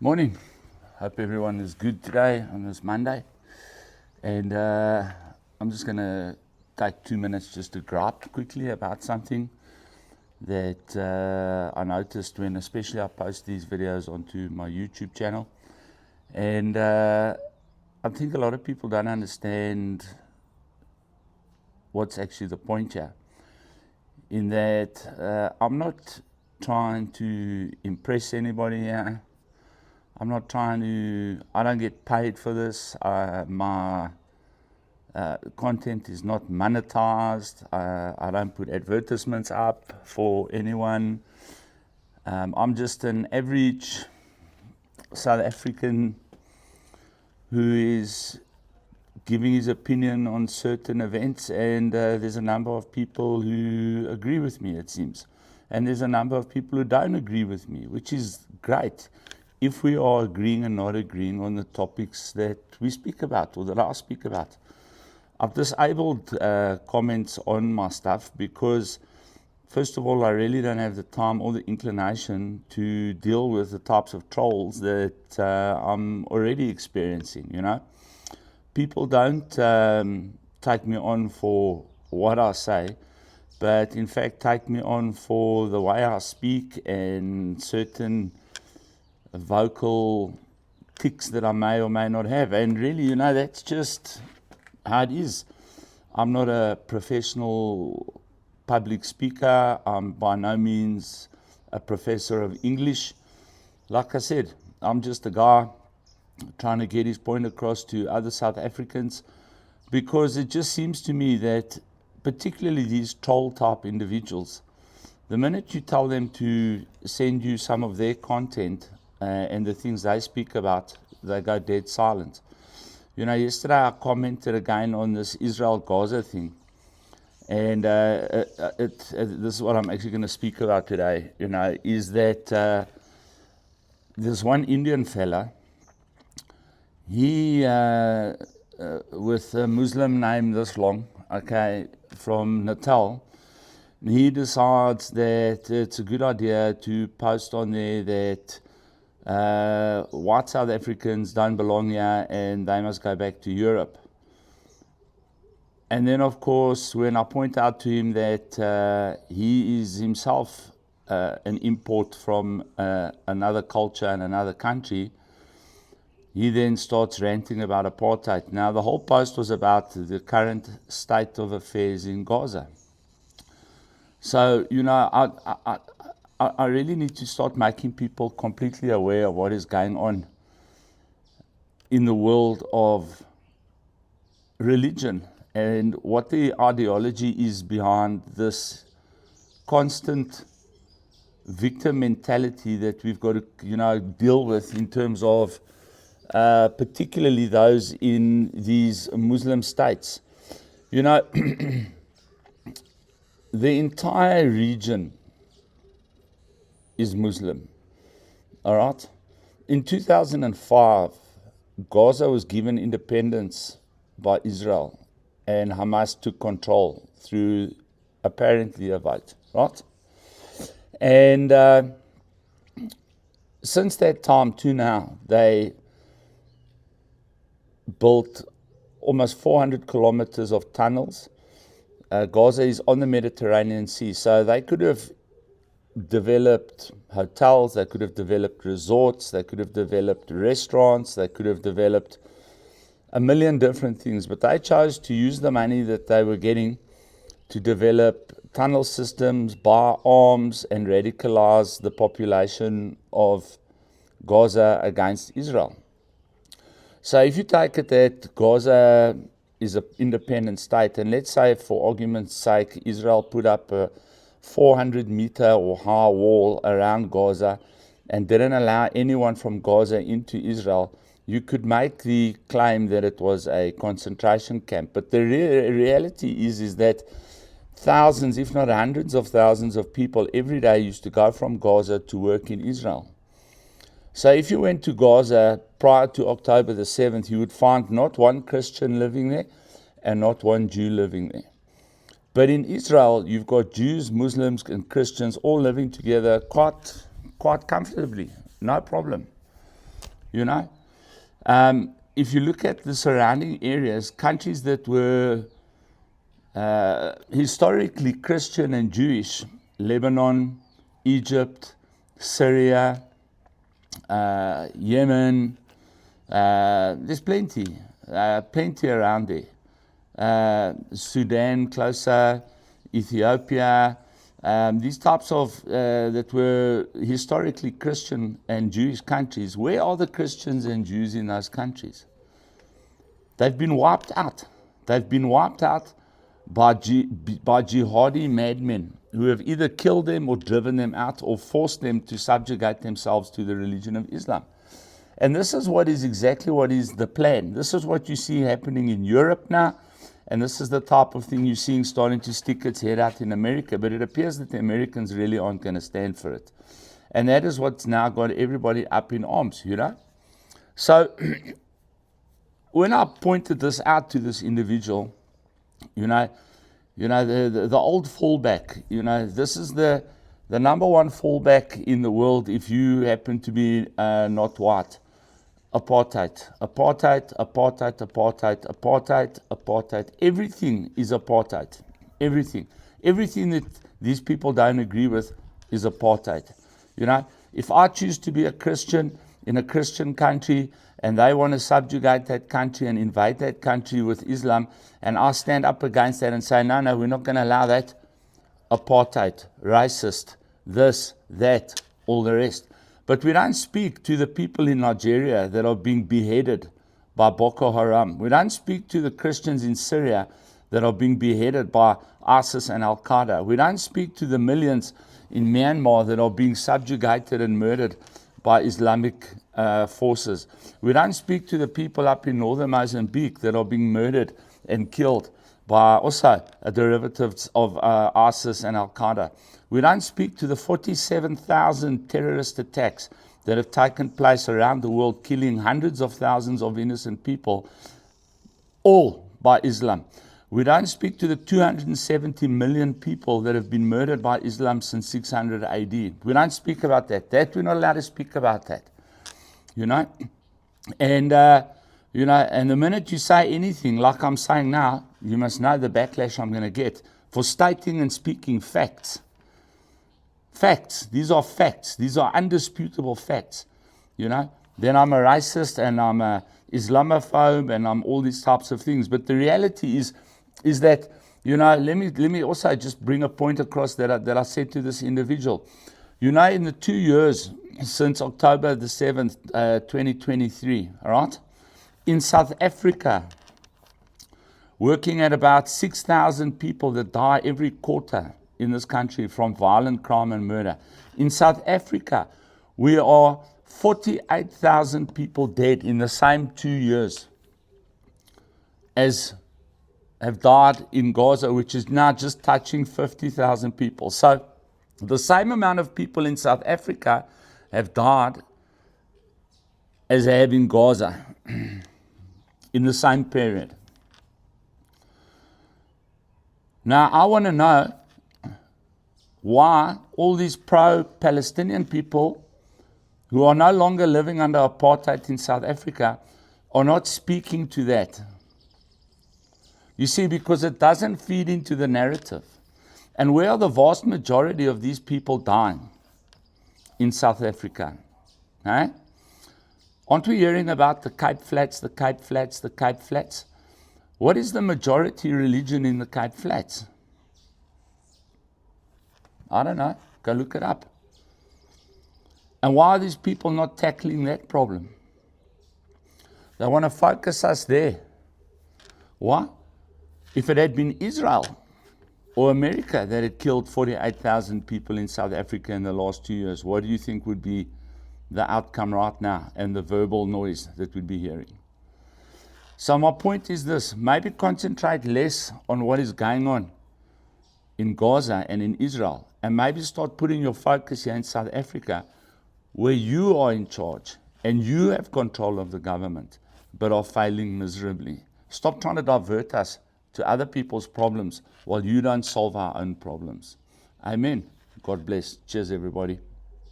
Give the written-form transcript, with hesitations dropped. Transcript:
Morning. Hope everyone is good today on this Monday. And I'm just going to take 2 minutes just to gripe quickly about something that I noticed when especially I post these videos onto my YouTube channel. And I think a lot of people don't understand what's actually the point here. In that I'm not trying to impress anybody here. I'm not trying to, I don't get paid for this. My content is not monetized. I don't put advertisements up for anyone. I'm just an average South African who is giving his opinion on certain events, and there's a number of people who agree with me, it seems. And there's a number of people who don't agree with me, which is great if we are agreeing and not agreeing on the topics that we speak about or that I speak about. I've disabled comments on my stuff because, first of all, I really don't have the time or the inclination to deal with the types of trolls that I'm already experiencing, you know. People don't take me on for what I say, but in fact take me on for the way I speak and certain vocal tics that I may or may not have. And really, you know, that's just how it is. I'm not a professional public speaker. I'm by no means a professor of English. Like I said, I'm just a guy trying to get his point across to other South Africans, because it just seems to me that particularly these troll type individuals, the minute you tell them to send you some of their content and the things they speak about, they go dead silent. You know, yesterday I commented again on this Israel-Gaza thing, and this is what I'm actually going to speak about today, you know, is that there's one Indian fella, he, with a Muslim name this long, okay, from Natal, he decides that it's a good idea to post on there that white South Africans don't belong here and they must go back to Europe. And then, of course, when I point out to him that he is himself an import from another culture and another country, he then starts ranting about apartheid. Now, the whole post was about the current state of affairs in Gaza. So, you know, I really need to start making people completely aware of what is going on in the world of religion and what the ideology is behind this constant victim mentality that we've got to, you know, deal with in terms of particularly those in these Muslim states. You know, the entire region is Muslim, all right? In 2005, Gaza was given independence by Israel, and Hamas took control through apparently a vote, right? And since that time to now, they built almost 400 kilometers of tunnels. Gaza is on the Mediterranean Sea, so they could have developed hotels, they could have developed resorts, they could have developed restaurants, they could have developed a million different things, but they chose to use the money that they were getting to develop tunnel systems, buy arms, and radicalize the population of Gaza against Israel. So if you take it that Gaza is an independent state, and let's say for argument's sake, Israel put up a 400-meter or high wall around Gaza and didn't allow anyone from Gaza into Israel, you could make the claim that it was a concentration camp. But the reality is that thousands, if not hundreds of thousands of people every day used to go from Gaza to work in Israel. So if you went to Gaza prior to October the 7th, you would find not one Christian living there and not one Jew living there. But in Israel, you've got Jews, Muslims, and Christians all living together quite comfortably, no problem. you know. If you look at the surrounding areas, countries that were historically Christian and Jewish, Lebanon, Egypt, Syria, Yemen, there's plenty around there. Sudan, closer, Ethiopia, these types of that were historically Christian and Jewish countries. Where are the Christians and Jews in those countries? They've been wiped out. They've been wiped out by jihadi madmen who have either killed them or driven them out or forced them to subjugate themselves to the religion of Islam. And this is exactly what is the plan. This is what you see happening in Europe now, and this is the type of thing you're seeing starting to stick its head out in America. But it appears that the Americans really aren't going to stand for it. And that is what's now got everybody up in arms, you know. So when I pointed this out to this individual, the old fallback, this is the number one fallback in the world if you happen to be not white. Apartheid. Everything is apartheid. Everything that these people don't agree with is apartheid. If I choose to be a Christian in a Christian country and they want to subjugate that country and invade that country with Islam, and I stand up against that and say, no, we're not going to allow that. Apartheid, racist, this, that, all the rest. But we don't speak to the people in Nigeria that are being beheaded by Boko Haram. We don't speak to the Christians in Syria that are being beheaded by ISIS and Al-Qaeda. We don't speak to the millions in Myanmar that are being subjugated and murdered by Islamic forces. We don't speak to the people up in northern Mozambique that are being murdered and killed by also derivatives of ISIS and Al-Qaeda. We don't speak to the 47,000 terrorist attacks that have taken place around the world, killing hundreds of thousands of innocent people, all by Islam. We don't speak to the 270 million people that have been murdered by Islam since 600 AD. We don't speak about that. We're not allowed to speak about that. And the minute you say anything like I'm saying now, you must know the backlash I'm going to get for stating and speaking facts. Facts. These are facts. These are undisputable facts. Then I'm a racist and I'm a Islamophobe and I'm all these types of things. But the reality is that, let me also just bring a point across that I said to this individual. In the 2 years since October the 7th, 2023, all right, in South Africa, working at about 6,000 people that die every quarter in this country from violent crime and murder. In South Africa, we are 48,000 people dead in the same 2 years as have died in Gaza, which is now just touching 50,000 people. So the same amount of people in South Africa have died as they have in Gaza in the same period. Now, I want to know why all these pro-Palestinian people who are no longer living under apartheid in South Africa are not speaking to that. You see, because it doesn't feed into the narrative. And where are the vast majority of these people dying? In South Africa. Eh? Aren't we hearing about the Cape Flats, the Cape Flats, the Cape Flats? What is the majority religion in the Cape Flats? I don't know. Go look it up. And why are these people not tackling that problem? They want to focus us there. Why? If it had been Israel or America that had killed 48,000 people in South Africa in the last 2 years, what do you think would be the outcome right now and the verbal noise that we'd be hearing? So my point is this: maybe concentrate less on what is going on in Gaza and in Israel, and maybe start putting your focus here in South Africa, where you are in charge and you have control of the government, but are failing miserably. Stop trying to divert us to other people's problems while you don't solve our own problems. Amen. God bless. Cheers, everybody.